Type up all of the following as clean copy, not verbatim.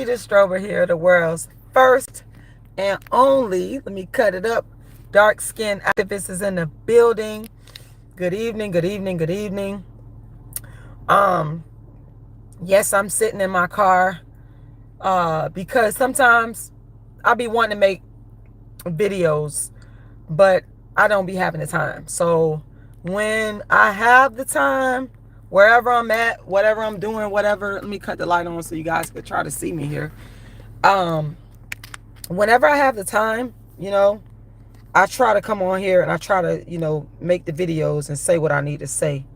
Rashida Strober here, the world's first and only, let me cut it up, dark skin activist is in the building. Good evening, good evening, good evening. Yes, I'm sitting in my car because sometimes I be wanting to make videos, but I don't be having the time. So when I have the time, wherever I'm at, whatever I'm doing, whatever, let me cut the light on so you guys could try to see me here. Whenever I have the time, I try to come on here and I try to, make the videos and say what I need to say.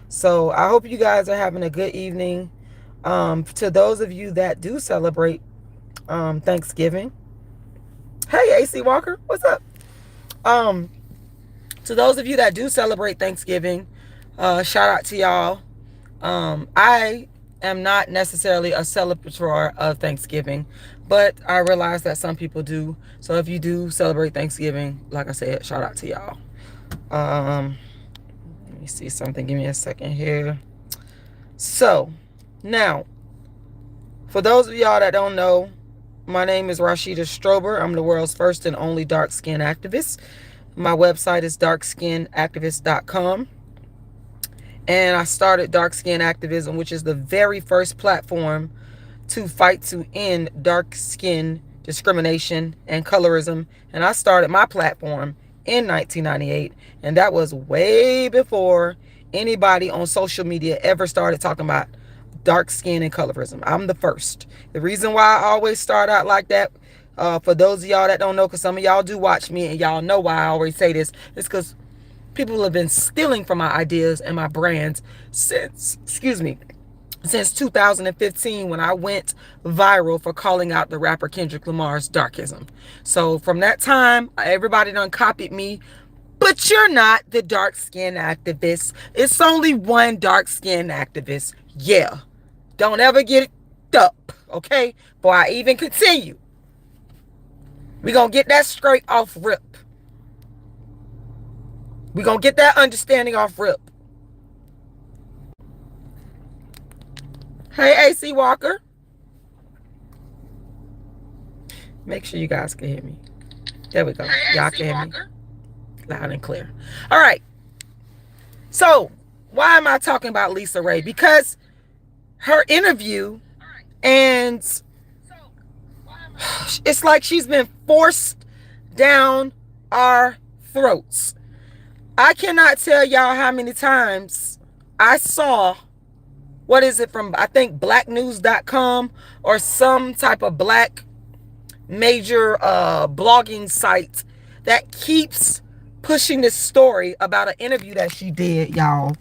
So I hope you guys are having a good evening. To those of you that do celebrate Thanksgiving, hey AC Walker, what's up? To those of you that do celebrate Thanksgiving, shout out to y'all. I am not necessarily a celebrator of Thanksgiving, but I realize that some people do. So if you do celebrate Thanksgiving, like I said, shout out to y'all. Let me see something. Give me a second here. So now, for those of y'all that don't know, my name is Rashida Strober. I'm the world's first and only dark skin activist. My website is darkskinactivist.com. And I started Dark Skin Activism, which is the very first platform to fight to end dark skin discrimination and colorism. And I started my platform in 1998. And that was way before anybody on social media ever started talking about dark skin and colorism. I'm the first. The reason why I always start out like that, for those of y'all that don't know, because some of y'all do watch me and y'all know why I always say this, is because people have been stealing from my ideas and my brands since 2015, when I went viral for calling out the rapper Kendrick Lamar's darkism. So from that time, everybody done copied me. But you're not the dark skin activist. It's only one dark skin activist. Yeah. Don't ever get it up, okay? Before I even continue. We're going to get that straight off rip. We're going to get that understanding off rip. Hey, AC Walker. Make sure you guys can hear me. There we go. Hey, y'all can hear me. Loud and clear. All right. So, why am I talking about Lisa Ray? Because her interview, and it's like she's been forced down our throats. I cannot tell y'all how many times I saw, what is it, from, I think, blacknews.com or some type of black major blogging site that keeps pushing this story about an interview that she did, y'all,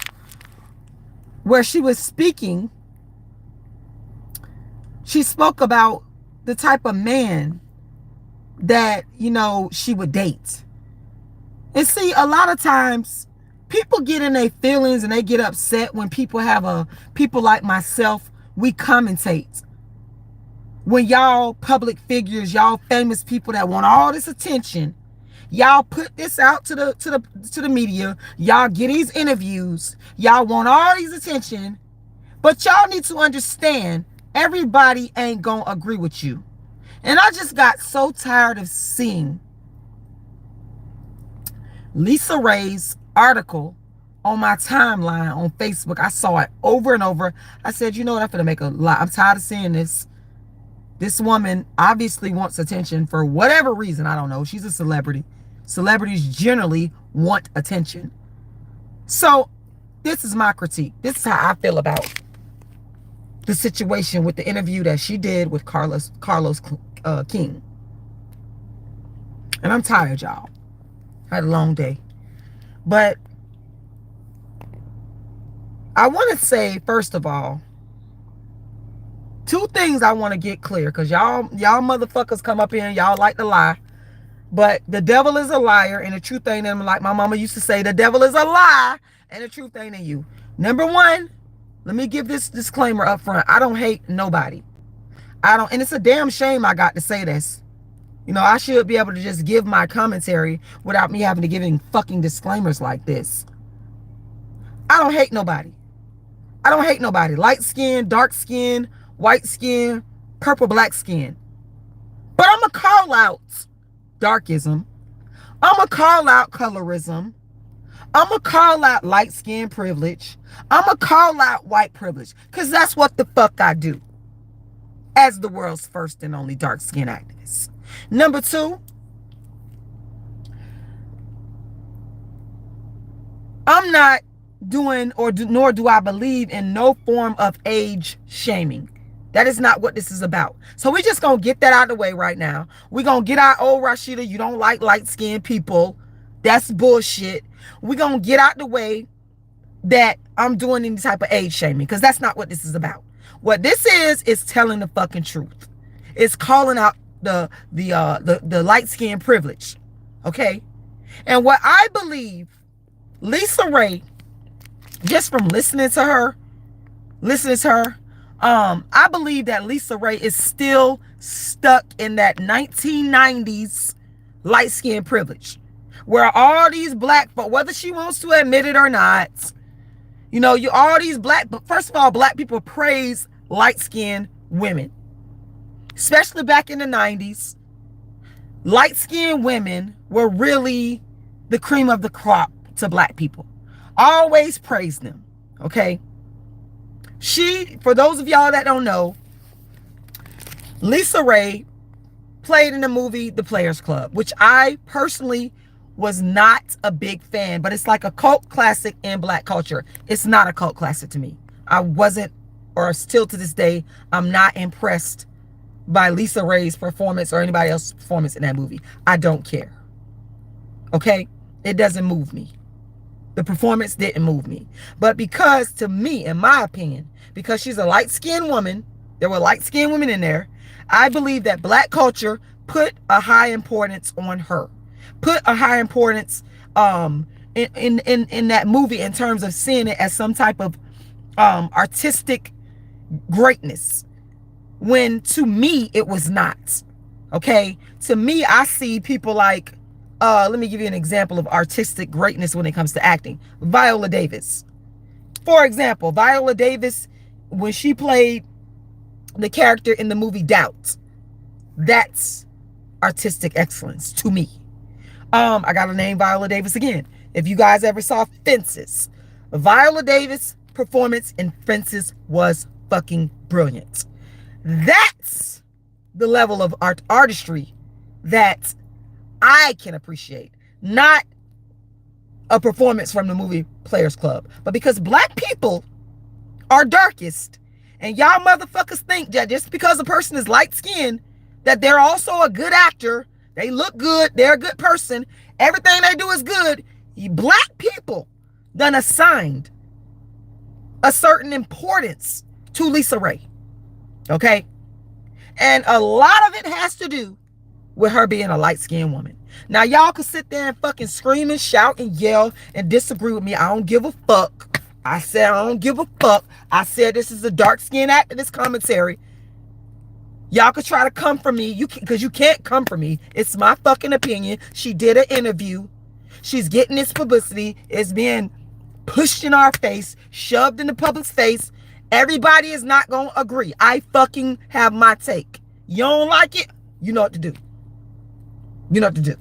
where she was speaking. She spoke about the type of man that, she would date. And see, a lot of times people get in their feelings and they get upset when people like myself, we commentate. When y'all public figures, y'all famous people that want all this attention, y'all put this out to the media, y'all get these interviews, y'all want all these attention, but y'all need to understand everybody ain't gonna agree with you. And I just got so tired of seeing Lisa Ray's article on my timeline on Facebook. I saw it over and over. I said, you know what, I'm gonna make a lot. I'm tired of seeing this. This woman obviously wants attention for whatever reason. I don't know. She's a celebrity. Celebrities generally want attention. So this is my critique. This is how I feel about the situation with the interview that she did with Carlos King. And I'm tired, y'all. I had a long day. But I want to say, first of all, two things I want to get clear, because y'all motherfuckers come up here and y'all like to lie. But the devil is a liar and the truth ain't in him. Like my mama used to say, the devil is a lie and the truth ain't in you. Number one, let me give this disclaimer up front. I don't hate nobody. And it's a damn shame I got to say this. I should be able to just give my commentary without me having to give fucking disclaimers like this. I don't hate nobody. I don't hate nobody. Light skin, dark skin, white skin, purple black skin. But I'm going to call out darkism. I'm going to call out colorism. I'm going to call out light skin privilege. I'm going to call out white privilege. Because that's what the fuck I do as the world's first and only dark skin activist. Number two, I'm not doing nor do I believe in no form of age shaming. That is not what this is about. So we're just going to get that out of the way right now. We're going to get our old Rashida, you don't like light-skinned people. That's bullshit. We're going to get out the way that I'm doing any type of age shaming, because that's not what this is about. What this is telling the fucking truth. It's calling out the light-skinned privilege. Okay? And what I believe Lisa Ray, just from listening to her, I believe that Lisa Ray is still stuck in that 1990s light skin privilege, where all these black folk, whether she wants to admit it or not, you know, all these but first of all, black people praise light skinned women, especially back in the 90s. Light skinned women were really the cream of the crop to black people. Always praise them. Okay. For those of y'all that don't know, Lisa Ray played in the movie The Players Club, which I personally was not a big fan, but it's like a cult classic in black culture. It's not a cult classic to me. I wasn't, or still to this day, I'm not impressed by Lisa Ray's performance or anybody else's performance in that movie. I don't care. Okay? It doesn't move me. The performance didn't move me. But because, to me, in my opinion, because she's a light-skinned woman, there were light-skinned women in there, I believe that black culture put a high importance on her. Put a high importance in that movie in terms of seeing it as some type of artistic greatness. When, to me, it was not. Okay? To me, I see people like, let me give you an example of artistic greatness when it comes to acting. Viola Davis. For example, Viola Davis, when she played the character in the movie Doubt, that's artistic excellence to me. I gotta name Viola Davis again. If you guys ever saw Fences, Viola Davis' performance in Fences was fucking brilliant. That's the level of artistry that I can appreciate, not a performance from the movie Players Club. But because black people are darkest, and y'all motherfuckers think that just because a person is light-skinned, that they're also a good actor, they look good, they're a good person, everything they do is good, black people done assigned a certain importance to Lisa Ray. Okay? And a lot of it has to do with her being a light-skinned woman. Now, y'all can sit there and fucking scream and shout and yell and disagree with me. I don't give a fuck. I said I don't give a fuck. I said this is a dark-skinned activist commentary. Y'all could try to come for me, because you can't come for me. It's my fucking opinion. She did an interview. She's getting this publicity. It's being pushed in our face, shoved in the public's face. Everybody is not going to agree. I fucking have my take. You don't like it? You know what to do. You know what to do.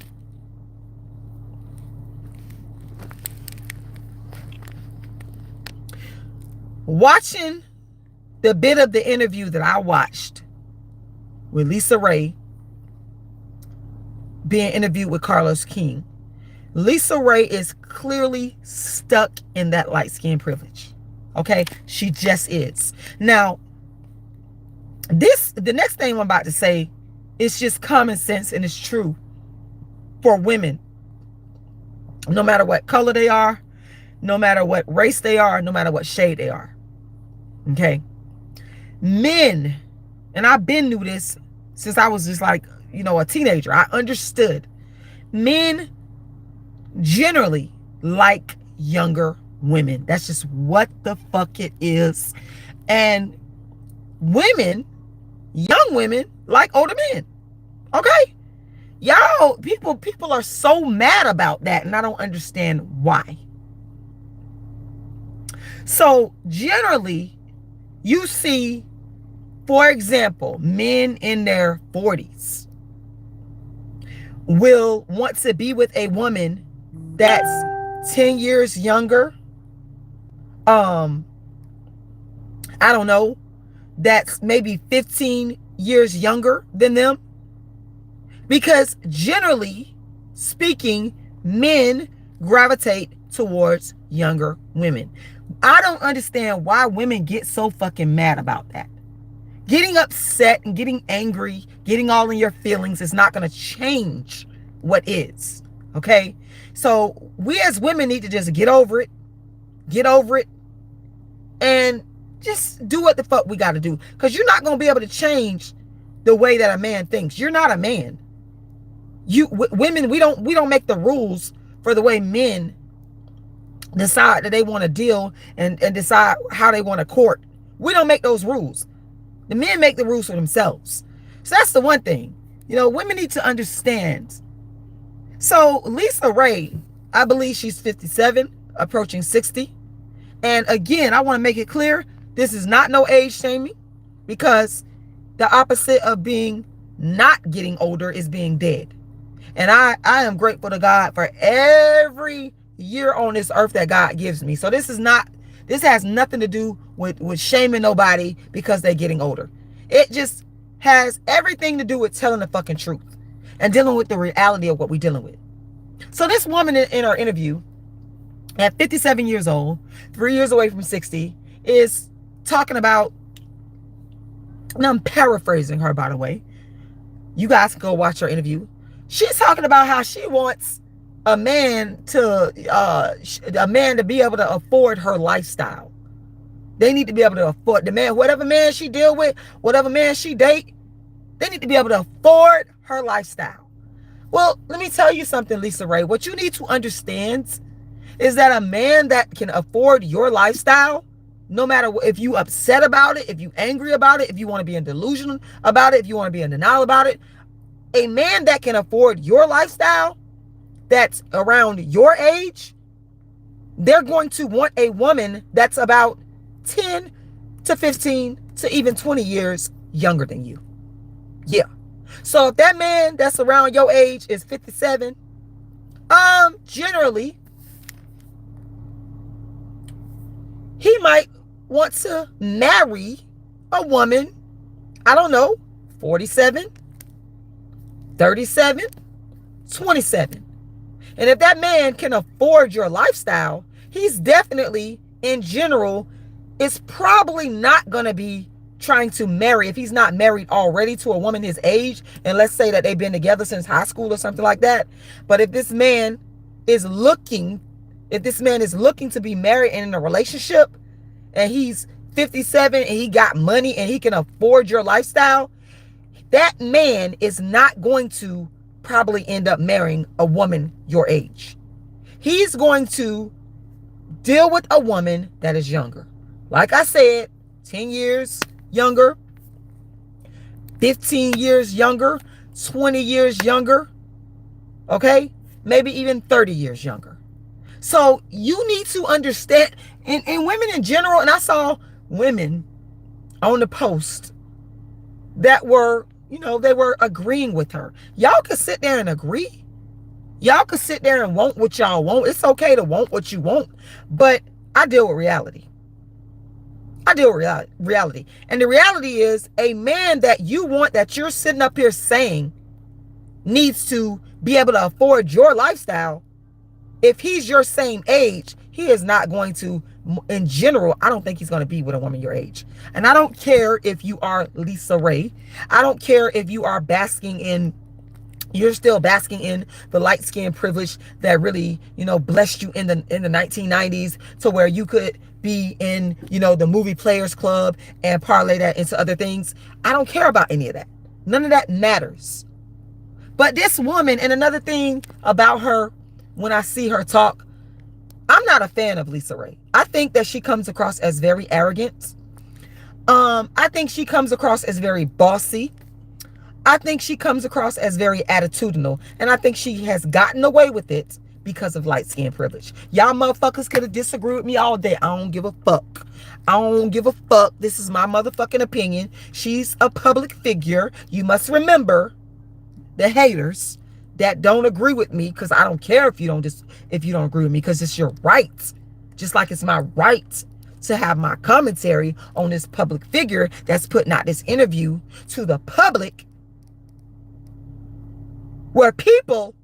Watching the bit of the interview that I watched with Lisa Ray being interviewed with Carlos King, Lisa Ray is clearly stuck in that light skin privilege. Okay? She just is. Now, the next thing I'm about to say is just common sense, and it's true for women. No matter what color they are, no matter what race they are, no matter what shade they are. Okay? Men, and I've been knew this since I was just like, you know, a teenager. I understood. Men generally like younger women. That's just what the fuck it is. And women, young women, like older men. Okay? Y'all, people are so mad about that, and I don't understand why. So generally, you see For example, men in their 40s will want to be with a woman that's 10 years younger. I don't know, that's maybe 15 years younger than them. Because generally speaking, men gravitate towards younger women. I don't understand why women get so fucking mad about that. Getting upset and getting angry, getting all in your feelings is not going to change what is. Okay? So we as women need to just get over it, and just do what the fuck we got to do. Because you're not going to be able to change the way that a man thinks. You're not a man. Women, we don't make the rules for the way men decide that they want to deal and decide how they want to court. We don't make those rules. The men make the rules for themselves. So that's the one thing. You know, women need to understand. So Lisa Ray, I believe she's 57, approaching 60. And again, I want to make it clear, this is not no age shaming, because the opposite of being not getting older is being dead. And I am grateful to God for every year on this earth that God gives me. So this has nothing to do with shaming nobody because they're getting older. It just has everything to do with telling the fucking truth and dealing with the reality of what we're dealing with. So this woman in her interview at 57 years old, 3 years away from 60, is talking about, and I'm paraphrasing her, by the way. You guys can go watch her interview. She's talking about how she wants a man to be able to afford her lifestyle. They need to be able to afford the man, whatever man she deal with, whatever man she date, they need to be able to afford her lifestyle. Well, let me tell you something, Lisa Ray. What you need to understand is that a man that can afford your lifestyle, no matter if you upset about it, if you angry about it, if you want to be in delusion about it, if you want to be in denial about it, a man that can afford your lifestyle, that's around your age, they're going to want a woman that's about 10 to 15 to even 20 years younger than you. Yeah. So if that man that's around your age is 57, generally, he might want to marry a woman, I don't know, 47, 37, 27. And if that man can afford your lifestyle, he's definitely, in general, is probably not going to be trying to marry, if he's not married already, to a woman his age. And let's say that they've been together since high school or something like that. But if this man is looking to be married and in a relationship, and he's 57 and he got money and he can afford your lifestyle, that man is not going to probably end up marrying a woman your age. He's going to deal with a woman that is younger. Like I said, 10 years younger, 15 years younger, 20 years younger, okay? Maybe even 30 years younger. So you need to understand, and women in general, and I saw women on the post that were, they were agreeing with her. Y'all could sit there and agree. Y'all could sit there and want what y'all want. It's okay to want what you want, but I deal with reality. I deal with reality. And the reality is, a man that you want, that you're sitting up here saying needs to be able to afford your lifestyle, if he's your same age, he is not going to, in general, I don't think he's going to be with a woman your age. And I don't care if you are Lisa Ray. I don't care if you are you're still basking in the light skin privilege that really, blessed you in the 1990s, to where you could be in, the movie Players Club and parlay that into other things. I don't care about any of that. None of that matters. But this woman, and another thing about her, when I see her talk, I'm not a fan of Lisa Ray. I think that she comes across as very arrogant. I think she comes across as very bossy. I think she comes across as very attitudinal. And I think she has gotten away with it because of light skin privilege. Y'all motherfuckers could have disagreed with me all day. I don't give a fuck. I don't give a fuck. This is my motherfucking opinion. She's a public figure. You must remember the haters that don't agree with me, because I don't care if you don't agree with me, because it's your right. Just like it's my right to have my commentary on this public figure that's putting out this interview to the public, where people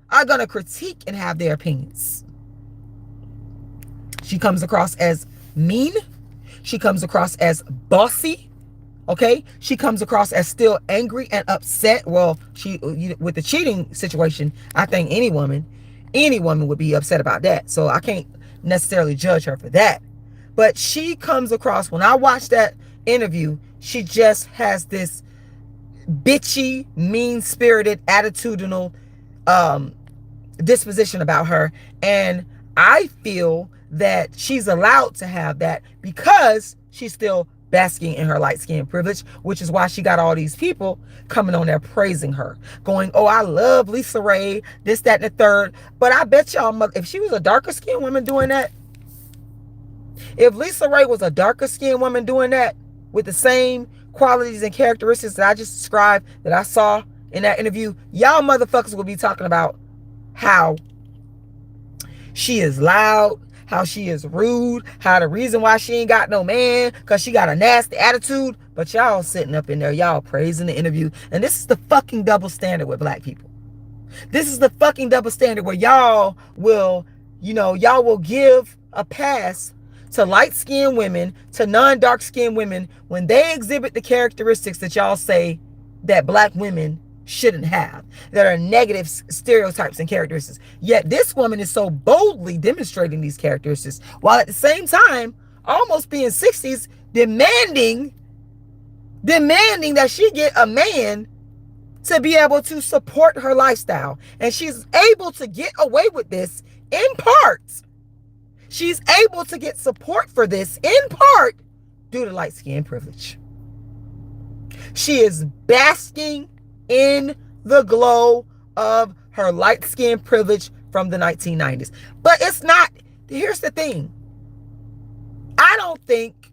are going to critique and have their opinions. She comes across as mean. She comes across as bossy. Okay? She comes across as still angry and upset. Well, with the cheating situation, I think any woman would be upset about that. So I can't necessarily judge her for that. But she comes across, when I watch that interview, she just has this bitchy, mean-spirited, attitudinal disposition about her. And I feel that she's allowed to have that because she's still basking in her light skin privilege, which is why she got all these people coming on there praising her, going, oh, I love Lisa Ray, this, that, and the third. But I bet y'all, if she was a darker skinned woman doing that, if Lisa Ray was a darker skinned woman doing that with the same qualities and characteristics that I just described, that I saw in that interview, y'all motherfuckers will be talking about how she is loud, how she is rude, how the reason why she ain't got no man, because she got a nasty attitude. But y'all sitting up in there, y'all praising the interview. And this is the fucking double standard with black people. This is the fucking double standard where y'all will give a pass to light-skinned women, to non-dark-skinned women, when they exhibit the characteristics that y'all say that black women shouldn't have, that are negative stereotypes and characteristics. Yet this woman is so boldly demonstrating these characteristics, while at the same time almost being 60s, demanding that she get a man to be able to support her lifestyle. And she's able to get away with this in part. She's able to get support for this in part due to light skin privilege. She is basking in the glow of her light skin privilege from the 1990s. But it's not, here's the thing. I don't think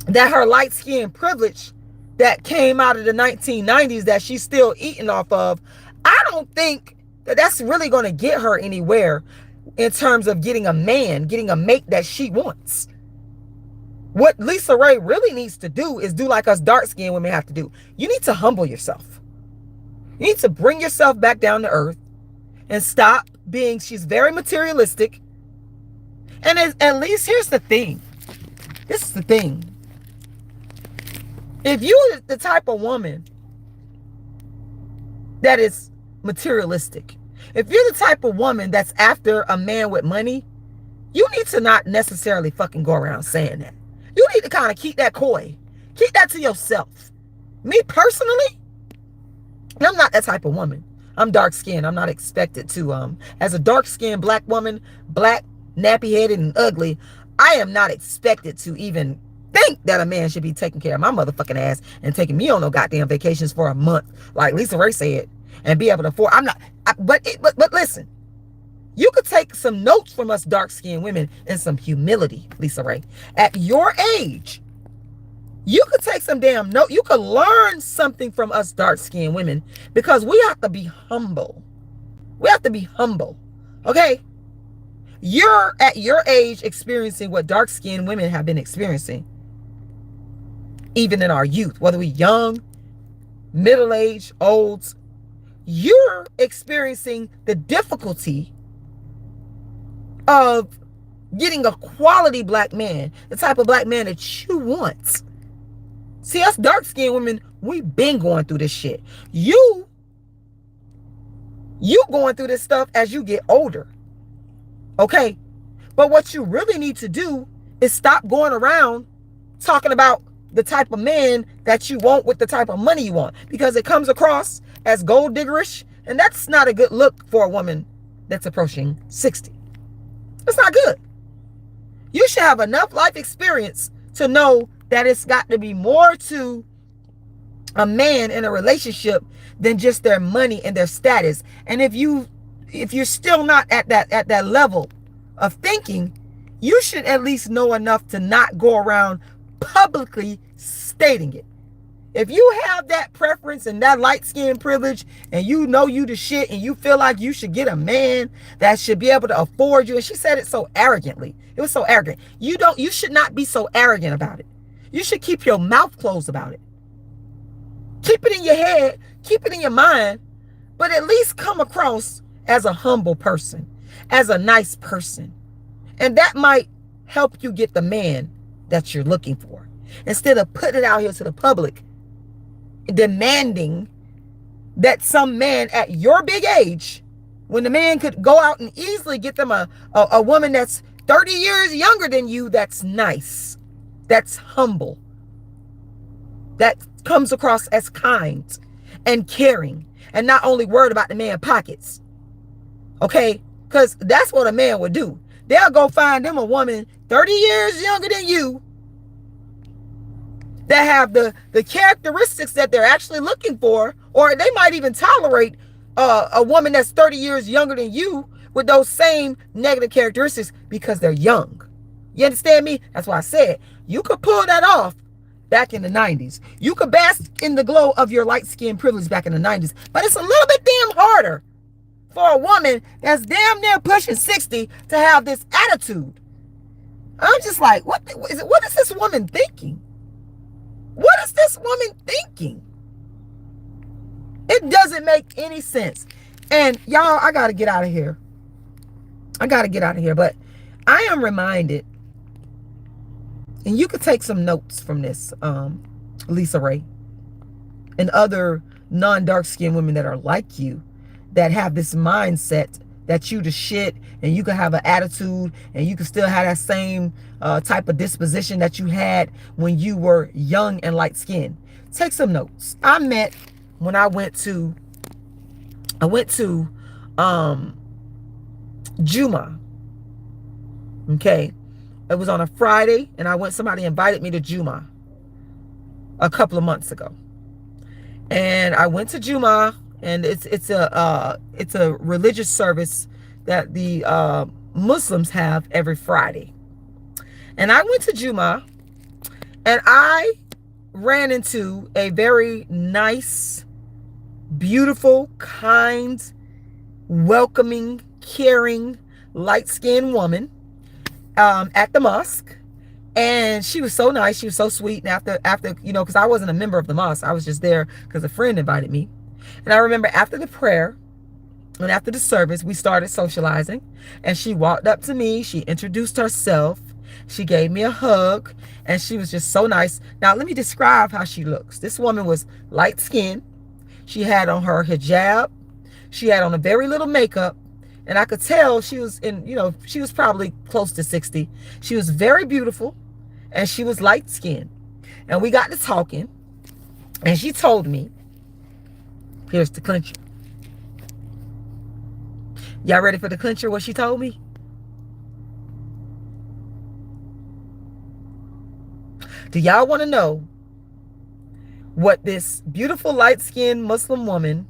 that her light skin privilege that came out of the 1990s that she's still eating off of, I don't think that that's really going to get her anywhere in terms of getting a man, getting a mate that she wants. What Lisa Ray really needs to do is do like us dark-skinned women have to do. You need to humble yourself. You need to bring yourself back down to earth and stop being, she's very materialistic. And at least here's the thing. This is the thing. If you're the type of woman that is materialistic, if you're the type of woman that's after a man with money, you need to not necessarily fucking go around saying that. You need to kind of keep that coy. Keep that to yourself. Me personally, I'm not that type of woman. I'm dark skinned. I'm not expected to, as a dark skinned black woman, black, nappy headed and ugly, I am not expected to even think that a man should be taking care of my motherfucking ass and taking me on no goddamn vacations for a month, like Lisa Ray said, and be able to afford. But listen, you could take some notes from us dark-skinned women and some humility, Lisa Ray. At your age, you could take some damn note. You could learn something from us dark-skinned women, because we have to be humble. We have to be humble, okay? You're at your age experiencing what dark-skinned women have been experiencing, even in our youth, whether we're young, middle-aged, olds. You're experiencing the difficulty of getting a quality black man, the type of black man that you want. See, us dark-skinned women, we've been going through this shit. You going through this stuff as you get older. Okay? But what you really need to do is stop going around talking about the type of man that you want with the type of money you want, because it comes across as gold diggerish, and that's not a good look for a woman that's approaching 60. It's not good. You should have enough life experience to know that it's got to be more to a man in a relationship than just their money and their status. And if you if you're still not at that level of thinking, you should at least know enough to not go around publicly stating it. If you have that preference and that light skin privilege, and you know you the shit, and you feel like you should get a man that should be able to afford you, and she said it so arrogantly. It was so arrogant. You should not be so arrogant about it. You should keep your mouth closed about it. Keep it in your head, keep it in your mind, but at least come across as a humble person, as a nice person. And that might help you get the man that you're looking for. Instead of putting it out here to the public, demanding that some man at your big age, when the man could go out and easily get them a woman that's 30 years younger than you, that's nice, that's humble, that comes across as kind and caring, and not only worried about the man's pockets. Okay? Because that's what a man would do. They'll go find them a woman 30 years younger than you that have the characteristics that they're actually looking for, or they might even tolerate a woman that's 30 years younger than you with those same negative characteristics because they're young. You understand me? That's why I said you could pull that off back in the 90s. You could bask in the glow of your light skin privilege back in the 90s, but it's a little bit damn harder for a woman that's damn near pushing 60 to have this attitude. I'm just like, what is this woman thinking? What is this woman thinking? It doesn't make any sense. And y'all, I got to get out of here. But I am reminded, and you could take some notes from this, Lisa Ray, and other non-dark skinned women that are like you, that have this mindset that you the shit, and you can have an attitude, and you can still have that same type of disposition that you had when you were young and light skinned. Take some notes. I went to Juma. Okay. It was on a Friday, and somebody invited me to Juma a couple of months ago. And I went to Juma, and it's a religious service that the Muslims have every Friday. And I went to Juma, and I ran into a very nice, beautiful, kind, welcoming, caring, light-skinned woman at the mosque. And she was so nice. She was so sweet. And after because I wasn't a member of the mosque, I was just there because a friend invited me. And I remember after the prayer and after the service, we started socializing. And she walked up to me. She introduced herself. She gave me a hug. And she was just so nice. Now, let me describe how she looks. This woman was light skinned. She had on her hijab. She had on a very little makeup. And I could tell she was she was probably close to 60. She was very beautiful. And she was light skinned. And we got to talking. And she told me, here's the clincher. Y'all ready for the clincher, what she told me? Do y'all want to know what this beautiful light-skinned Muslim woman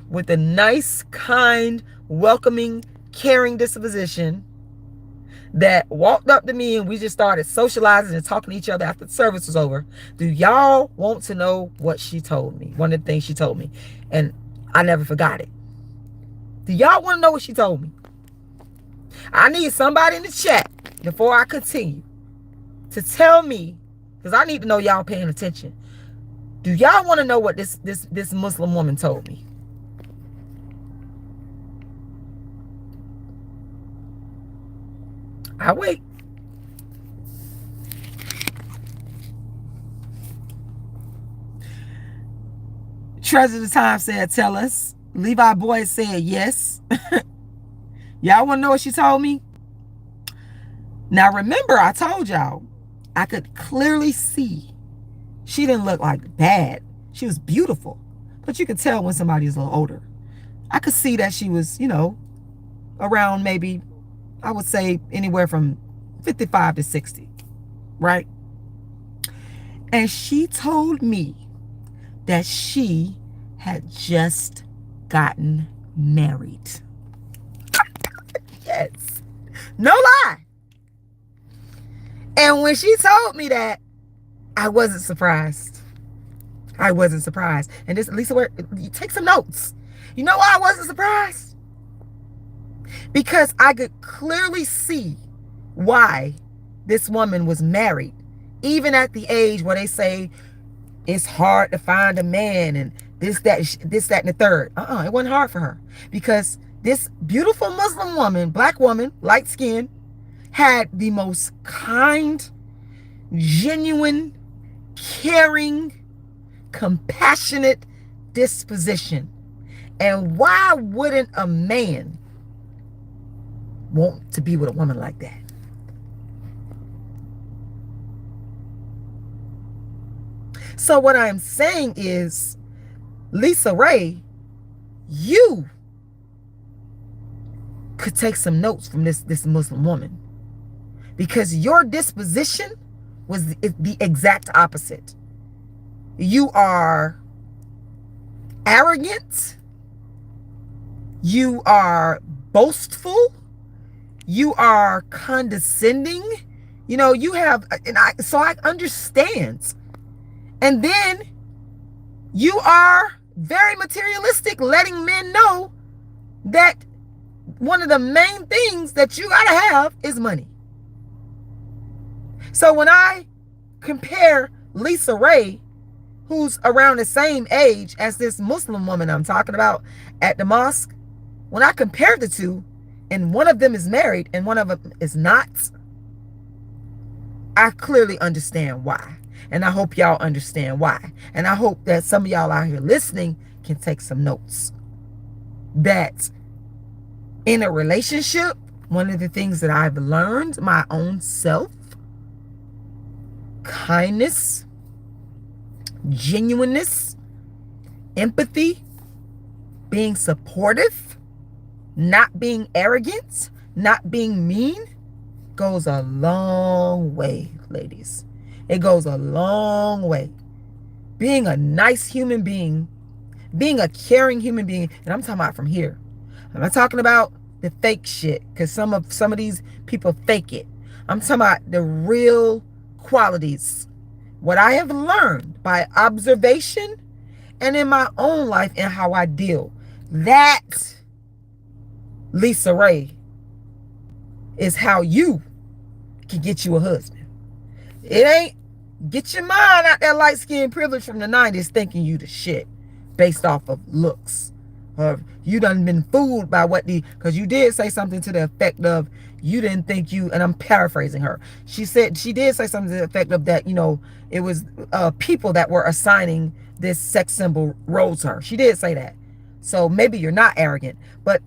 with a nice, kind, welcoming, caring disposition that walked up to me and we just started socializing and talking to each other after the service was over? Do y'all want to know what she told me? One of the things she told me, and I never forgot it. Do y'all want to know what she told me? I need somebody in the chat before I continue to tell me, because I need to know y'all paying attention. Do y'all want to know what this Muslim woman told me? I wait. Treasure the Time said, tell us. Levi Boy said, yes. Y'all want to know what she told me? Now, remember, I told y'all, I could clearly see she didn't look like bad. She was beautiful. But you could tell when somebody's a little older. I could see that she was, around maybe, I would say anywhere from 55 to 60, right? And she told me that she had just gotten married. Yes. No lie. And when she told me that, I wasn't surprised. I wasn't surprised. And this, Lisa, where you take some notes. You know why I wasn't surprised? Because I could clearly see why this woman was married, even at the age where they say it's hard to find a man and this, that, and the third. It wasn't hard for her, because this beautiful Muslim woman, black woman, light skin, had the most kind, genuine, caring, compassionate disposition. And why wouldn't a man want to be with a woman like that? So what I'm saying is, Lisa Ray, you could take some notes from this Muslim woman, because your disposition was the exact opposite. You are arrogant. You are boastful. You are condescending. You know, you have, so I understand. And then you are very materialistic, letting men know that one of the main things that you gotta have is money. So when I compare Lisa Ray, who's around the same age as this Muslim woman I'm talking about at the mosque, when I compare the two, and one of them is married and one of them is not, I clearly understand why. And I hope y'all understand why. And I hope that some of y'all out here listening can take some notes. That in a relationship, one of the things that I've learned my own self, kindness, genuineness, empathy, being supportive, not being arrogant, not being mean, goes a long way, ladies. It goes a long way. Being a nice human being, being a caring human being, and I'm talking about from here. I'm not talking about the fake shit, because some of these people fake it. I'm talking about the real qualities. What I have learned by observation and in my own life and how I deal. That, Lisa Ray, is how you can get you a husband. It ain't get your mind out that light skin privilege from the 90s thinking you the shit based off of looks. Or you done been fooled by because you did say something to the effect of, you didn't think you, and I'm paraphrasing her. She did say something to the effect of that, it was people that were assigning this sex symbol role to her. She did say that. So maybe you're not arrogant, but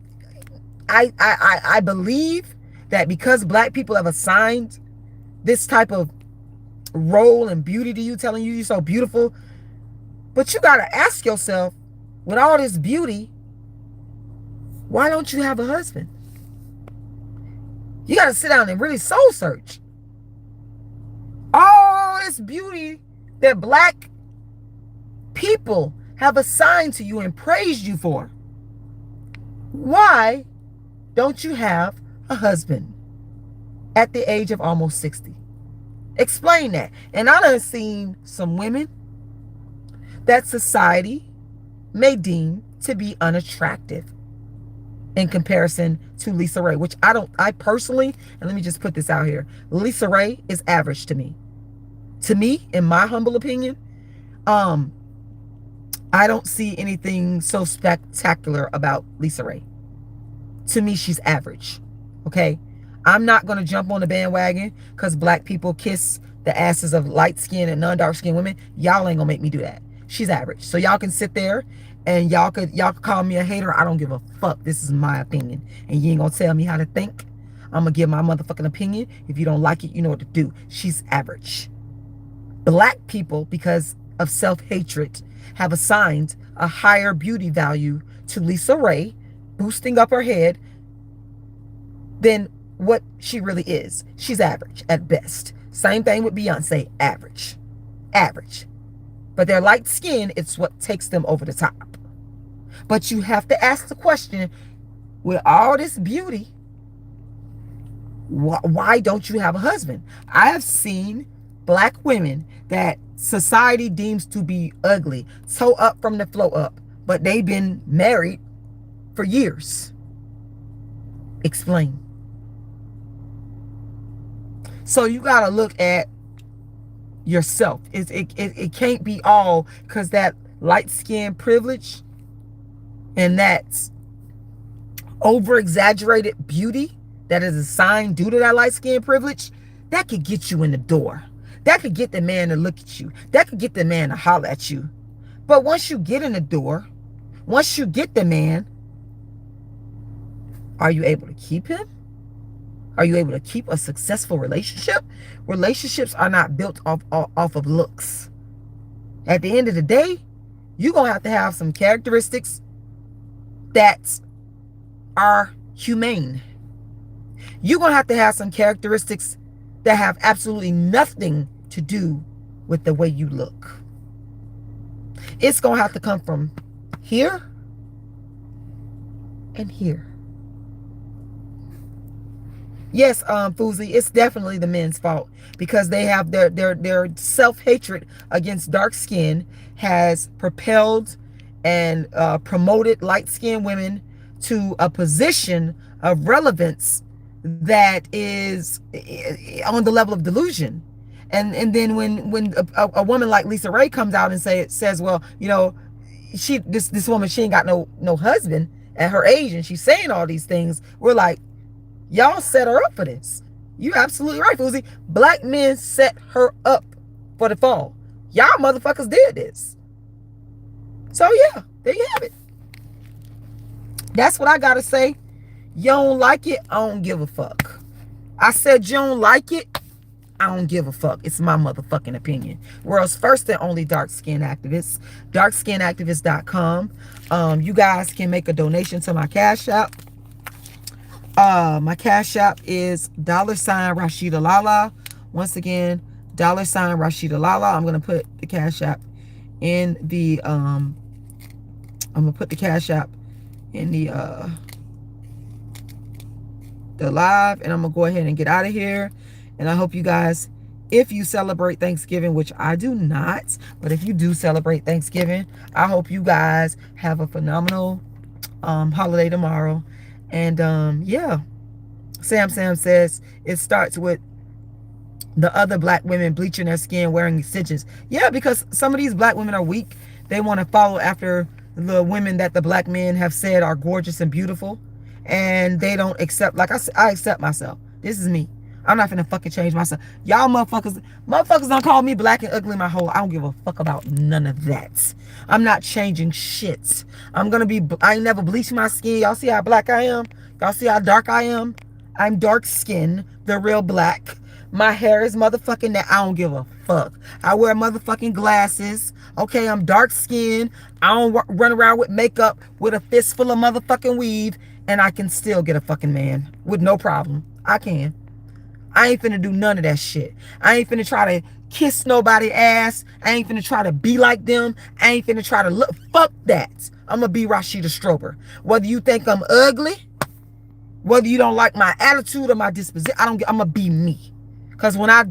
I believe that because black people have assigned this type of role and beauty to you, telling you you're so beautiful, but you got to ask yourself, with all this beauty, why don't you have a husband? You got to sit down and really soul search. All this beauty that black people have assigned to you and praised you for, why don't you have a husband at the age of almost 60? Explain that. And I done seen some women that society may deem to be unattractive in comparison to Lisa Ray, which I personally, and let me just put this out here, Lisa Ray is average to me. To me, in my humble opinion, I don't see anything so spectacular about Lisa Ray. To me, she's average. Okay? I'm not going to jump on the bandwagon because black people kiss the asses of light-skinned and non-dark skinned women. Y'all ain't going to make me do that. She's average. So y'all can sit there and y'all could call me a hater. I don't give a fuck. This is my opinion. And you ain't going to tell me how to think. I'm going to give my motherfucking opinion. If you don't like it, you know what to do. She's average. Black people, because of self-hatred, have assigned a higher beauty value to Lisa Ray, boosting up her head, than what she really is. She's average at best. Same thing with Beyonce, average. Average. But their light skin, it's what takes them over the top. But you have to ask the question, with all this beauty, Why don't you have a husband? I have seen black women that society deems to be ugly, so up from the flow up, but they've been married for years. Explain. So you got to look at yourself. It can't be all because that light skin privilege and that over exaggerated beauty that is assigned due to that light skin privilege, that could get you in the door. That could get the man to look at you. That could get the man to holler at you. But once you get in the door, once you get the man, are you able to keep him? Are you able to keep a successful relationship? Relationships are not built off of looks. At the end of the day, you're going to have some characteristics that are humane. You're going to have some characteristics that have absolutely nothing to do with the way you look. It's going to have to come from here and here. Yes, Fuzi, it's definitely the men's fault because they have their self-hatred against dark skin has propelled and promoted light-skinned women to a position of relevance that is on the level of delusion. And then when a woman like Lisa Ray comes out and says, well, you know, this woman, she ain't got no husband at her age, and she's saying all these things, we're like, y'all set her up for this. You're absolutely right, Fuzi. Black men set her up for the fall. Y'all motherfuckers did this. So yeah, there you have it. That's what I gotta say. You don't like it, I don't give a fuck. I said you don't like it, I don't give a fuck. It's my motherfucking opinion. World's first and only dark skin activist. darkskinactivist.com. You guys can make a donation to my Cash App. My Cash App is $RASHIDA'Lala. Once again, $RASHIDA'Lala. I'm gonna put the Cash App in the I'm gonna put the Cash App in the live, and I'm gonna go ahead and get out of here. And I hope you guys, if you celebrate Thanksgiving, which I do not, but if you do celebrate Thanksgiving, I hope you guys have a phenomenal holiday tomorrow. And yeah, Sam says it starts with the other black women bleaching their skin, wearing extensions. Yeah, because some of these black women are weak. They want to follow after the women that the black men have said are gorgeous and beautiful, and they don't accept. Like I accept myself. This is me. I'm not finna fucking change myself. Y'all motherfuckers don't call me black and ugly my whole. I don't give a fuck about none of that. I'm not changing shit. I ain't never bleached my skin. Y'all see how black I am? Y'all see how dark I am? I'm dark skinned, the real black. My hair is motherfucking that. I don't give a fuck. I wear motherfucking glasses. Okay, I'm dark skinned. I don't run around with makeup with a fistful of motherfucking weave, and I can still get a fucking man with no problem. I can. I ain't finna do none of that shit. I ain't finna try to kiss nobody ass. I ain't finna try to be like them. I ain't finna try to look. Fuck that. I'm gonna be Rashida Strober. Whether you think I'm ugly, whether you don't like my attitude or my disposition, I'm gonna be me. Cause when I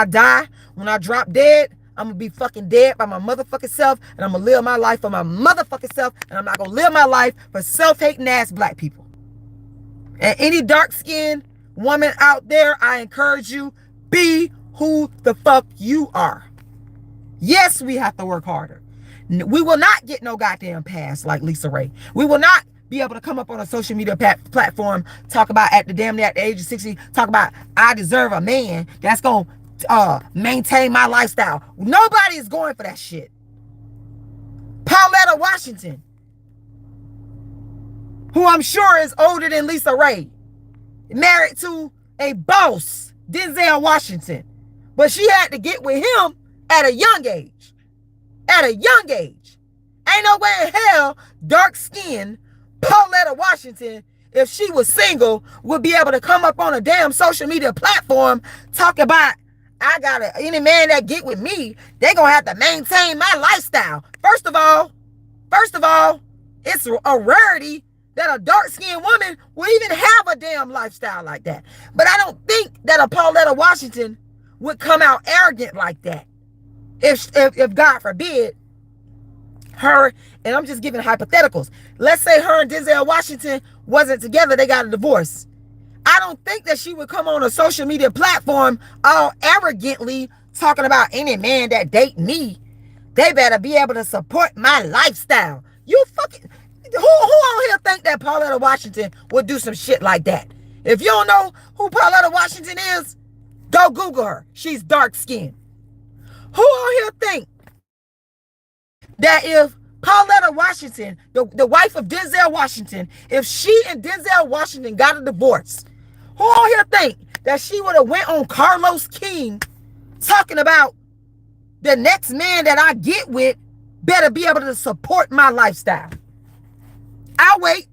die, when I drop dead, I'm gonna be fucking dead by my motherfucking self, and I'm gonna live my life for my motherfucking self, and I'm not gonna live my life for self-hating ass black people. And any dark-skinned woman out there, I encourage you, be who the fuck you are. Yes, we have to work harder. We will not get no goddamn pass like Lisa Ray. We will not be able to come up on a social media platform, talk about at the age of 60, talk about I deserve a man that's gonna maintain my lifestyle. Nobody is going for that shit. Pauletta Washington, who I'm sure is older than Lisa Ray, married to a boss, Denzel Washington, but she had to get with him at a young age. At a young age. Ain't no way in hell dark-skinned Pauletta Washington, if she was single, would be able to come up on a damn social media platform talk about, any man that get with me, they gonna have to maintain my lifestyle. First of all, it's a rarity that a dark-skinned woman would even have a damn lifestyle like that. But I don't think that a Pauletta Washington would come out arrogant like that. If God forbid, her, and I'm just giving hypotheticals. Let's say her and Denzel Washington wasn't together, they got a divorce. I don't think that she would come on a social media platform all arrogantly talking about any man that date me. They better be able to support my lifestyle. You fucking... Who on here think that Pauletta Washington would do some shit like that? If you don't know who Pauletta Washington is, go Google her. She's dark-skinned. Who on here think that if Pauletta Washington, the wife of Denzel Washington, if she and Denzel Washington got a divorce, who on here think that she would have went on Carlos King talking about the next man that I get with better be able to support my lifestyle? I'll wait.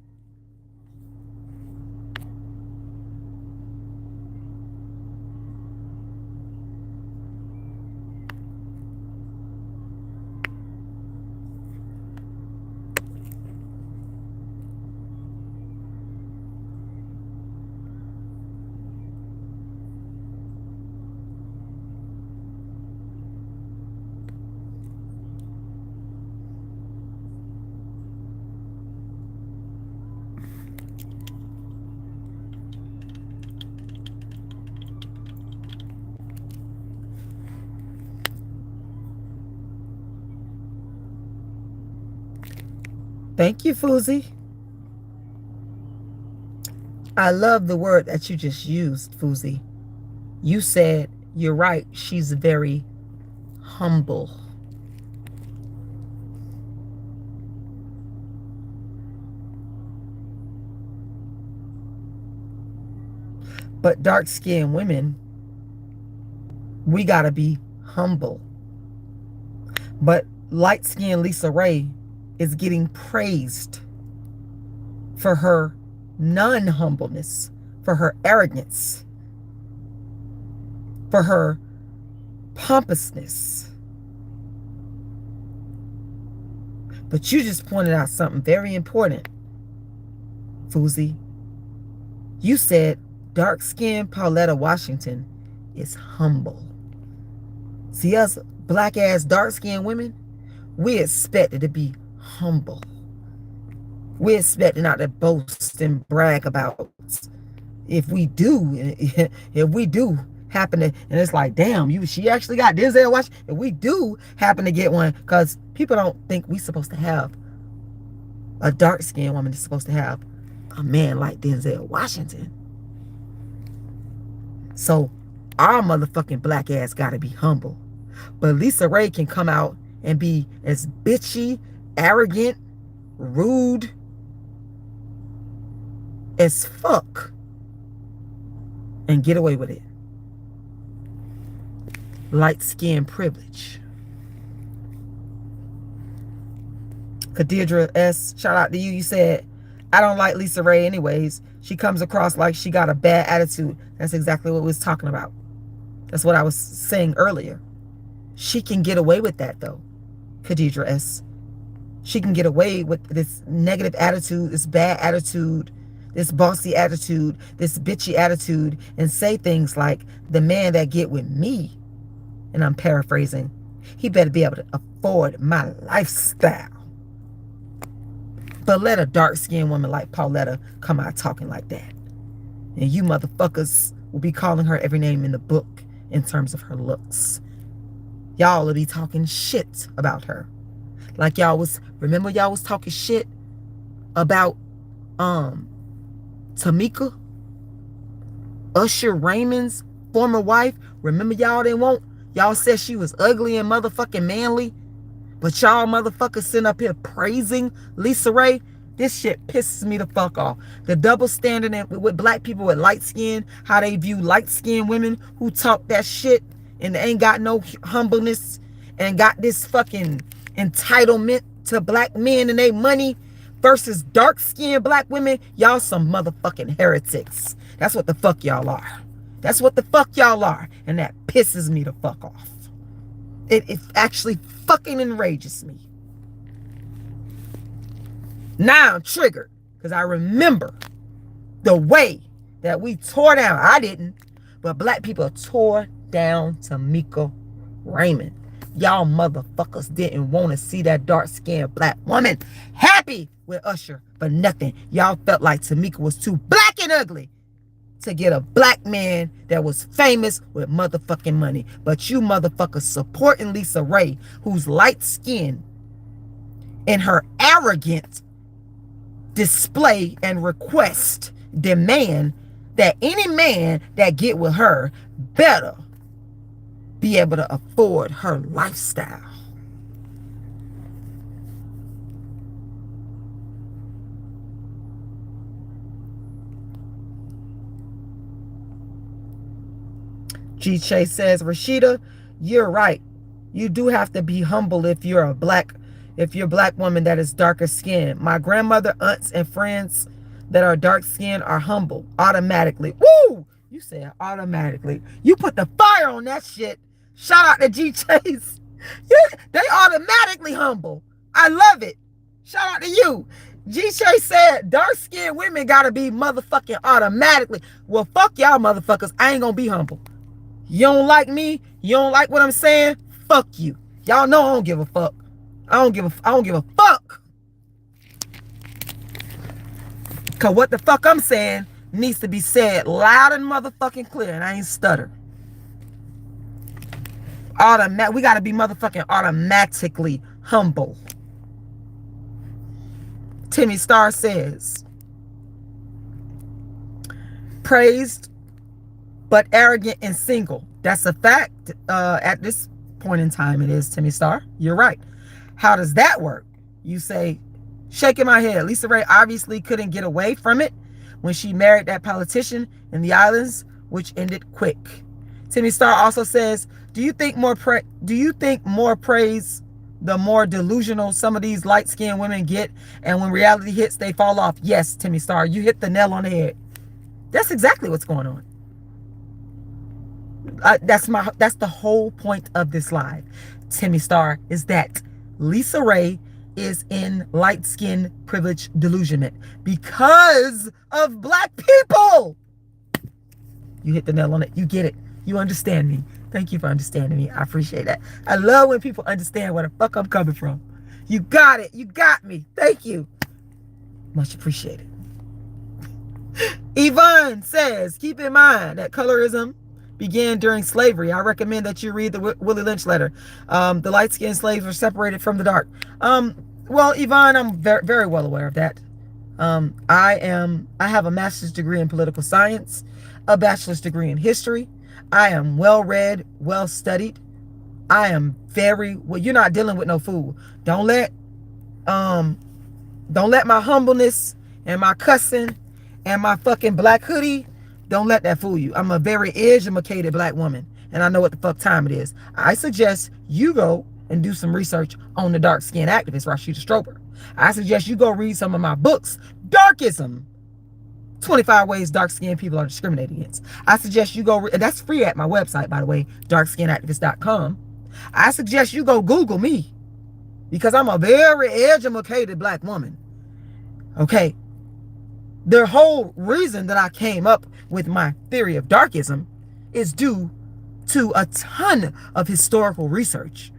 Thank you, Fuzi. I love the word that you just used, Fuzi. You said, you're right, she's very humble. But dark-skinned women, we gotta be humble. But light-skinned Lisa Ray is getting praised for her non-humbleness, for her arrogance, for her pompousness. But you just pointed out something very important, Fuzi. You said dark-skinned Pauletta Washington is humble. See, us black-ass dark-skinned women, we expected to be humble. We expect not to boast and brag about. If we do happen to, and it's like, damn, she actually got Denzel Washington. If we do happen to get one, because people don't think we supposed to have a dark-skinned woman is supposed to have a man like Denzel Washington. So our motherfucking black ass gotta be humble. But Lisa Ray can come out and be as bitchy, arrogant, rude as fuck and get away with it. Light skin privilege. Khadidra S, shout out to you. You said, I don't like Lisa Ray anyways. She comes across like she got a bad attitude. That's exactly what we was talking about. That's what I was saying earlier. She can get away with that though, Khadidra S. She can get away with this negative attitude, this bad attitude, this bossy attitude, this bitchy attitude, and say things like, the man that get with me, and I'm paraphrasing, he better be able to afford my lifestyle. But let a dark-skinned woman like Pauletta come out talking like that. And you motherfuckers will be calling her every name in the book in terms of her looks. Y'all will be talking shit about her. Like y'all was, remember y'all was talking shit about Tamika, Usher Raymond's former wife. Remember y'all didn't want, y'all said she was ugly and motherfucking manly. But y'all motherfuckers sitting up here praising Lisa Ray. This shit pisses me the fuck off. The double standard with black people with light skin, how they view light skinned women who talk that shit and they ain't got no humbleness and got this fucking entitlement to black men and their money versus dark skinned black women. Y'all some motherfucking heretics. That's what the fuck y'all are. That's what the fuck y'all are. And that pisses me the fuck off. It actually fucking enrages me. Now I'm triggered. because I remember the way that we tore down. I didn't, but black people tore down Tamika Raymond. Y'all motherfuckers didn't want to see that dark-skinned black woman happy with Usher for nothing. Y'all felt like Tamika was too black and ugly to get a black man that was famous with motherfucking money. But you motherfuckers supporting Lisa Ray, who's light-skinned, in her arrogant display and request, demand that any man that get with her better be able to afford her lifestyle. G. Chase says, Rashida, you're right. You do have to be humble if you're a black woman that is darker skinned. My grandmother, aunts, and friends that are dark skinned are humble automatically. Woo! You said automatically. You put the fire on that shit. Shout out to G. Chase. They automatically humble. I love it. Shout out to you. G. Chase said dark skinned women gotta be motherfucking automatically. Well, fuck y'all motherfuckers. I ain't gonna be humble. You don't like me? You don't like what I'm saying? Fuck you. Y'all know I don't give a fuck. I don't give a fuck. Cause what the fuck I'm saying needs to be said loud and motherfucking clear, and I ain't stutter. We gotta be motherfucking automatically humble. Timmy Starr says, praised but arrogant and single. That's a fact. At this point in time, it is, Timmy Starr. You're right. How does that work? You say, shaking my head. Lisa Ray obviously couldn't get away from it when she married that politician in the islands, which ended quick. Timmy Starr also says, do you think more praise, the more delusional some of these light-skinned women get, and when reality hits, they fall off? Yes, Timmy Starr, you hit the nail on the head. That's exactly what's going on. That's the whole point of this live, Timmy Starr, is that Lisa Ray is in light-skinned privilege delusionment because of black people. You hit the nail on it. You get it. You understand me. Thank you for understanding me. I appreciate that. I love when people understand where the fuck I'm coming from. You got it. You got me. Thank you. Much appreciated. Yvonne says, keep in mind that colorism began during slavery. I recommend that you read the Willie Lynch letter. The light-skinned slaves were separated from the dark. Well, Yvonne, I'm very, very well aware of that. I have a master's degree in political science, a bachelor's degree in history. I am well-read, well-studied. I am very, well, you're not dealing with no fool. Don't let my humbleness and my cussing and my fucking black hoodie, don't let that fool you. I'm a very educated black woman, and I know what the fuck time it is. I suggest you go and do some research on the dark-skinned activist, Rashida Strober. I suggest you go read some of my books, Darkism, 25 Ways Dark-Skinned People Are Discriminated Against. I suggest you go, and that's free at my website, by the way, darkskinnedactivist.com. I suggest you go Google me, because I'm a very educated black woman. Okay? The whole reason that I came up with my theory of darkism is due to a ton of historical research.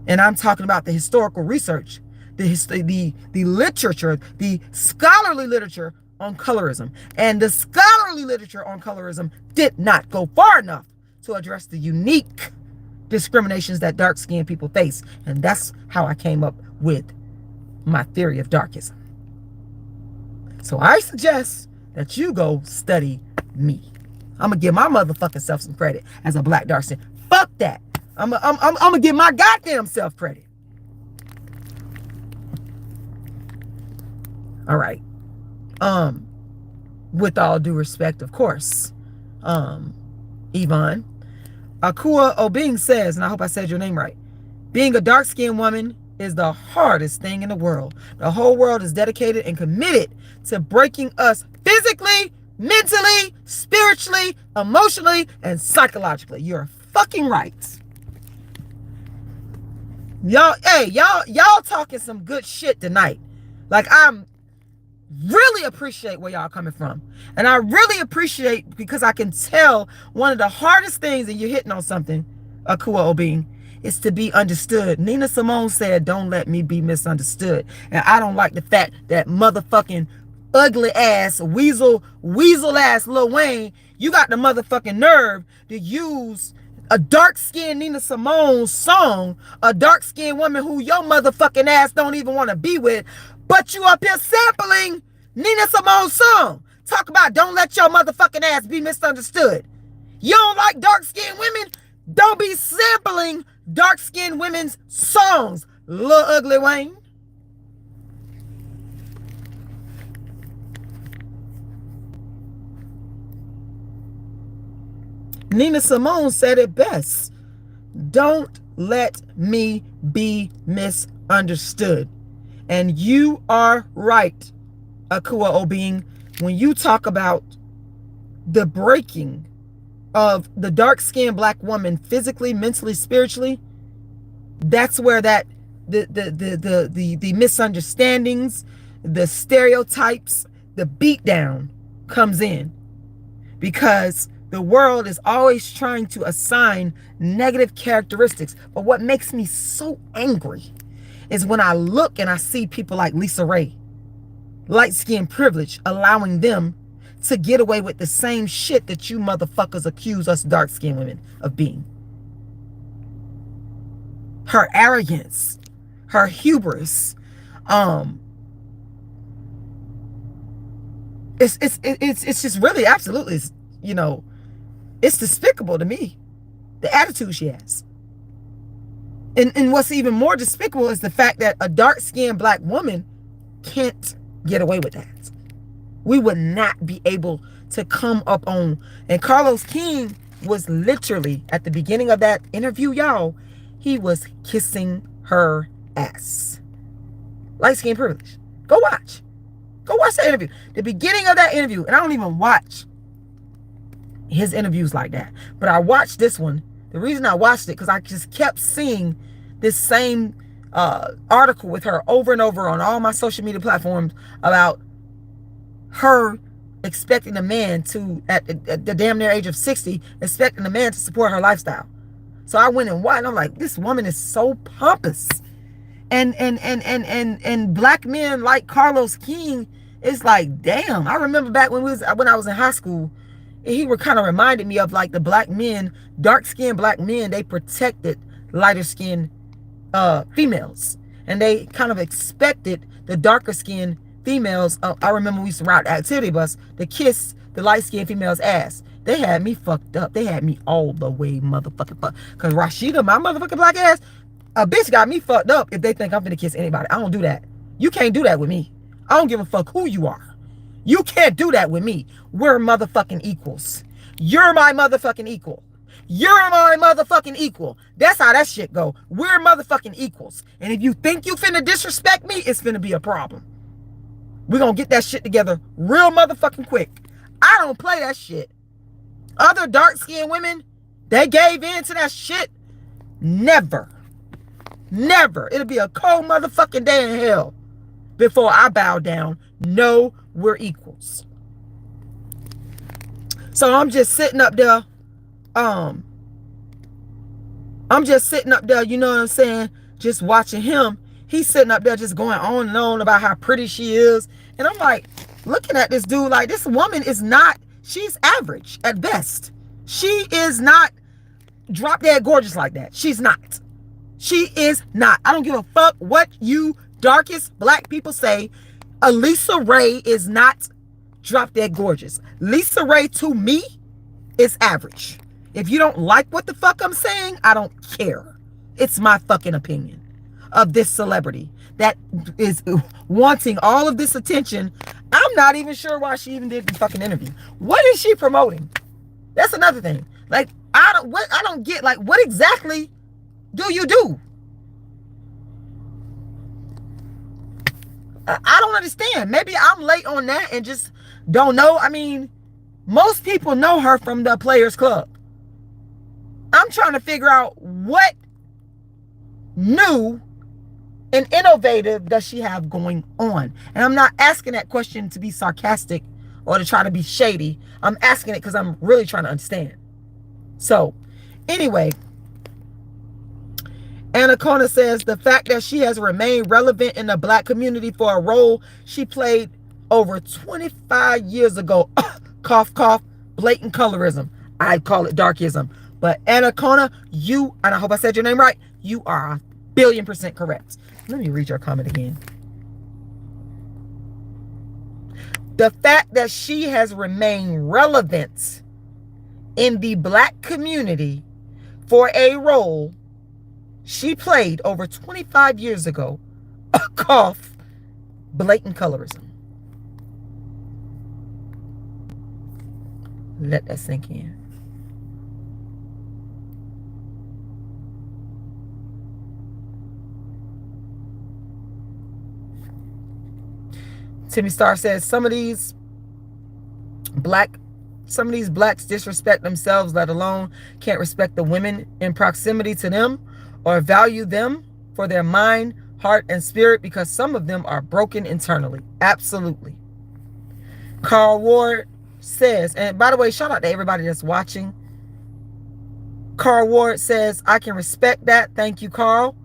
And I'm talking about the historical research, the literature, the scholarly literature on colorism. And the scholarly literature on colorism did not go far enough to address the unique discriminations that dark-skinned people face. And that's how I came up with my theory of darkism. So I suggest that you go study me. I'm gonna give my motherfucking self some credit as a black dark skin. Fuck that. I'm gonna give my goddamn self credit. All right. With all due respect, of course, Yvonne, Akua Obing says, and I hope I said your name right, being a dark-skinned woman is the hardest thing in the world. The whole world is dedicated and committed to breaking us physically, mentally, spiritually, emotionally, and psychologically. You're fucking right. Y'all, hey, y'all talking some good shit tonight. Like really appreciate where y'all coming from. And I really appreciate, because I can tell one of the hardest things, and you're hitting on something, Akua Obing, is to be understood. Nina Simone said, don't let me be misunderstood. And I don't like the fact that motherfucking ugly ass, weasel ass Lil Wayne, you got the motherfucking nerve to use a dark-skinned Nina Simone song, a dark-skinned woman who your motherfucking ass don't even want to be with, but you up here sampling Nina Simone's song. Talk about don't let your motherfucking ass be misunderstood. You don't like dark-skinned women? Don't be sampling dark-skinned women's songs, Lil Ugly Wayne. Nina Simone said it best. Don't let me be misunderstood. And you are right, Akua Obing, when you talk about the breaking of the dark-skinned black woman physically, mentally, spiritually. That's where that the misunderstandings, the stereotypes, the beatdown comes in, because the world is always trying to assign negative characteristics. But what makes me so angry is when I look and I see people like Lisa Ray, light-skinned privilege, allowing them to get away with the same shit that you motherfuckers accuse us dark-skinned women of being. Her arrogance, her hubris, it's just really absolutely, you know, it's despicable to me, the attitude she has. And what's even more despicable is the fact that a dark-skinned black woman can't get away with that. We would not be able to come up on, and Carlos King was literally at the beginning of that interview, y'all, he was kissing her ass. Light-skinned privilege. Go watch that interview. The beginning of that interview, and I don't even watch his interviews like that, but I watched this one. The reason I watched it, because I just kept seeing this same article with her over and over on all my social media platforms about her expecting a man to, at the damn near age of 60, expecting a man to support her lifestyle. So I went and watched, and I'm like, this woman is so pompous. And black men like Carlos King, it's like, damn. I remember back when I was in high school, he were kind of reminded me of like the black men, dark-skinned black men, they protected lighter-skinned females. And they kind of expected the darker-skinned females. I remember we used to ride the activity bus to kiss the light-skinned female's ass. They had me fucked up. They had me all the way motherfucking fucked. Because Rashida, my motherfucking black ass, a bitch got me fucked up if they think I'm finna kiss anybody. I don't do that. You can't do that with me. I don't give a fuck who you are. You can't do that with me. We're motherfucking equals. You're my motherfucking equal. You're my motherfucking equal. That's how that shit go. We're motherfucking equals. And if you think you finna disrespect me, it's finna be a problem. We're gonna get that shit together real motherfucking quick. I don't play that shit. Other dark-skinned women, they gave in to that shit. Never. Never. It'll be a cold motherfucking day in hell before I bow down. No, we're equals. So I'm just sitting up there. I'm just sitting up there, you know what I'm saying? Just watching him. He's sitting up there just going on and on about how pretty she is. And I'm like, looking at this dude like, this woman is not, she's average at best. She is not drop dead gorgeous like that. She's not. She is not. I don't give a fuck what you darkest black people say. Lisa Ray is not drop dead gorgeous. Lisa Ray, to me, is average. If you don't like what the fuck I'm saying, I don't care. It's my fucking opinion of this celebrity that is wanting all of this attention. I'm not even sure why she even did the fucking interview. What is she promoting? That's another thing. Like, I don't get, like, what exactly do you do? I don't understand. Maybe I'm late on that and just don't know. I mean, most people know her from the Players Club. I'm trying to figure out what new and innovative does she have going on? And I'm not asking that question to be sarcastic or to try to be shady. I'm asking it because I'm really trying to understand. So, anyway, Anacona says the fact that she has remained relevant in the Black community for a role she played over 25 years ago, cough, cough, blatant colorism. I'd call it darkism. But Anacona, you, and I hope I said your name right, you are 1,000,000,000% correct. Let me read your comment again. The fact that she has remained relevant in the Black community for a role she played over 25 years ago, cough, blatant colorism. Let that sink in. Timmy Star says some of these blacks disrespect themselves, let alone can't respect the women in proximity to them or value them for their mind, heart, and spirit because some of them are broken internally. Absolutely. Carl Ward says, and by the way, shout out to everybody that's watching. Carl Ward says, I can respect that. Thank you, Carl.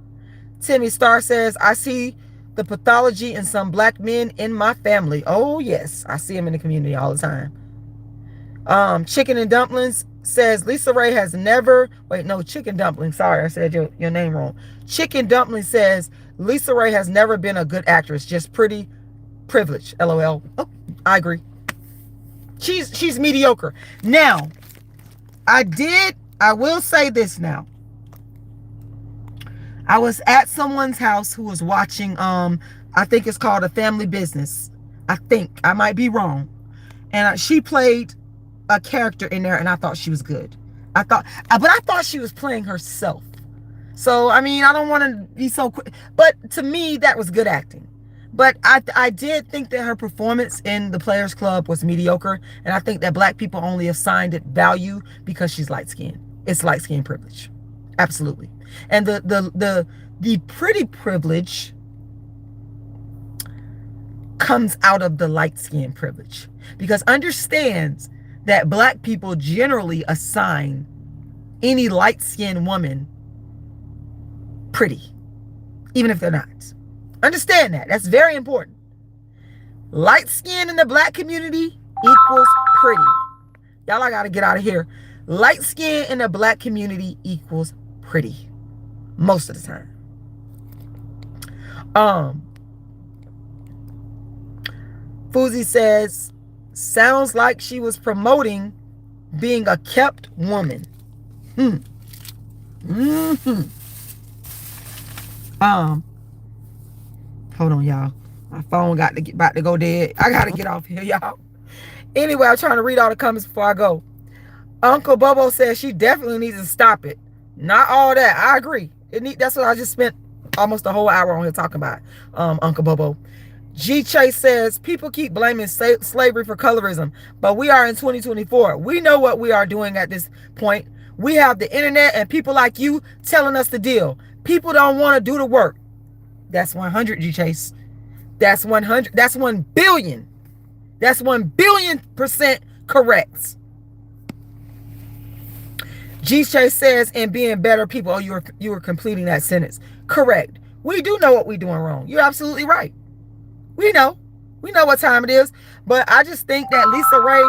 Timmy Star says, I see the pathology in some Black men in my family. Oh, yes. I see them in the community all the time. Chicken and Dumplings says, Lisa Ray has never... Wait, no, Chicken Dumpling. Sorry, I said your name wrong. Chicken Dumpling says, Lisa Ray has never been a good actress. Just pretty privileged. LOL. Oh, I agree. She's mediocre. Now, I will say this now. I was at someone's house who was watching, I think it's called A Family Business. I think. I might be wrong. And she played a character in there, and I thought she was good. But I thought she was playing herself. So, I mean, I don't want to be so quick. But to me, that was good acting. But I did think that her performance in the Players Club was mediocre. And I think that Black people only assigned it value because she's light-skinned. It's light-skinned privilege. Absolutely. And the pretty privilege comes out of the light-skinned privilege. Because understands that Black people generally assign any light-skinned woman pretty, even if they're not. Understand that. That's very important. Light skin in the Black community equals pretty. Y'all, I gotta get out of here. Light skin in the Black community equals pretty. Most of the time. Fuzzy says, sounds like she was promoting being a kept woman. Hold on, y'all. My phone about to go dead. I gotta get off here, y'all. Anyway, I'm trying to read all the comments before I go. Uncle Bobo says she definitely needs to stop it. Not all that. I agree. That's what I just spent almost a whole hour on here talking about. Uncle Bobo. G Chase says people keep blaming slavery for colorism, but we are in 2024. We know what we are doing at this point. We have the internet and people like you telling us the deal. People don't want to do the work. That's 100, G Chase. That's 100. That's 1 billion. That's 1,000,000,000% correct. G Chase says, and being better people. Oh, you were completing that sentence. Correct. We do know what we're doing wrong. You're absolutely right. We know what time it is. But I just think that Lisa Ray,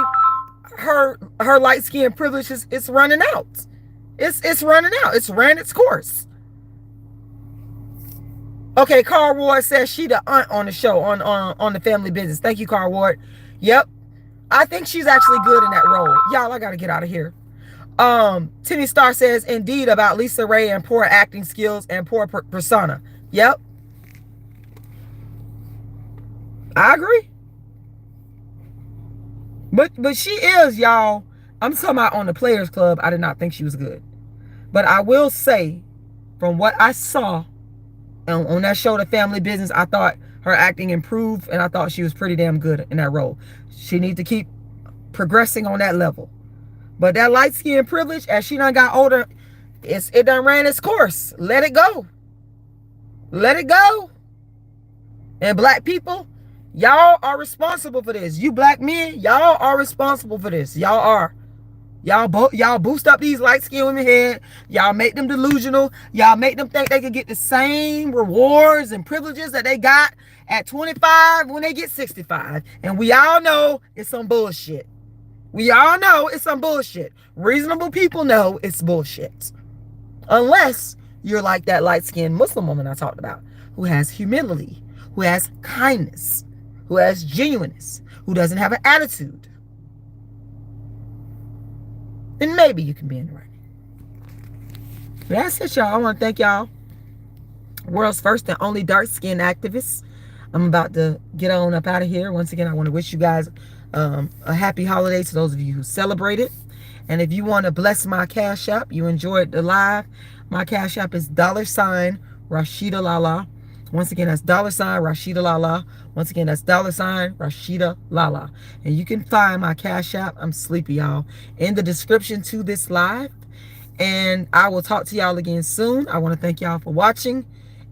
her light skin privilege is running out. It's running out. It's ran its course. Okay, Carl Ward says she the aunt on the show on the Family Business. Thank you, Carl Ward. Yep. I think she's actually good in that role. Y'all, I gotta get out of here. Timmy Star says, indeed, about Lisa Ray and poor acting skills and poor persona. Yep. I agree. But she is, y'all. I'm talking about on the Players Club. I did not think she was good. But I will say, from what I saw on that show, The Family Business, I thought her acting improved, and I thought she was pretty damn good in that role. She needs to keep progressing on that level. But that light skin privilege, as she done got older, it done ran its course. Let it go. Let it go. And black people, y'all are responsible for this. You black men, y'all are responsible for this. Y'all are. Y'all boost up these light-skinned women head. Y'all make them delusional. Y'all make them think they can get the same rewards and privileges that they got at 25 when they get 65. And we all know it's some bullshit. We all know it's some bullshit. Reasonable people know it's bullshit. Unless you're like that light-skinned Muslim woman I talked about, who has humility, who has kindness, who has genuineness, who doesn't have an attitude. Then maybe you can be in the right. That's it, y'all. I want to thank y'all. World's first and only dark-skinned activists. I'm about to get on up out of here. Once again, I want to wish you guys a happy holiday to those of you who celebrate it. And if you want to bless my Cash App, you enjoyed the live, my Cash App is $RASHIDA'Lala. Once again, that's $RASHIDA'Lala. Once again, that's $RASHIDA'Lala. And you can find my Cash App, I'm sleepy, y'all, in the description to this live. And I will talk to y'all again soon. I want to thank y'all for watching.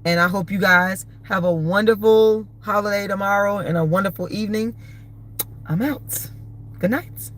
And I hope you guys have a wonderful holiday tomorrow and a wonderful evening. I'm out. Good night.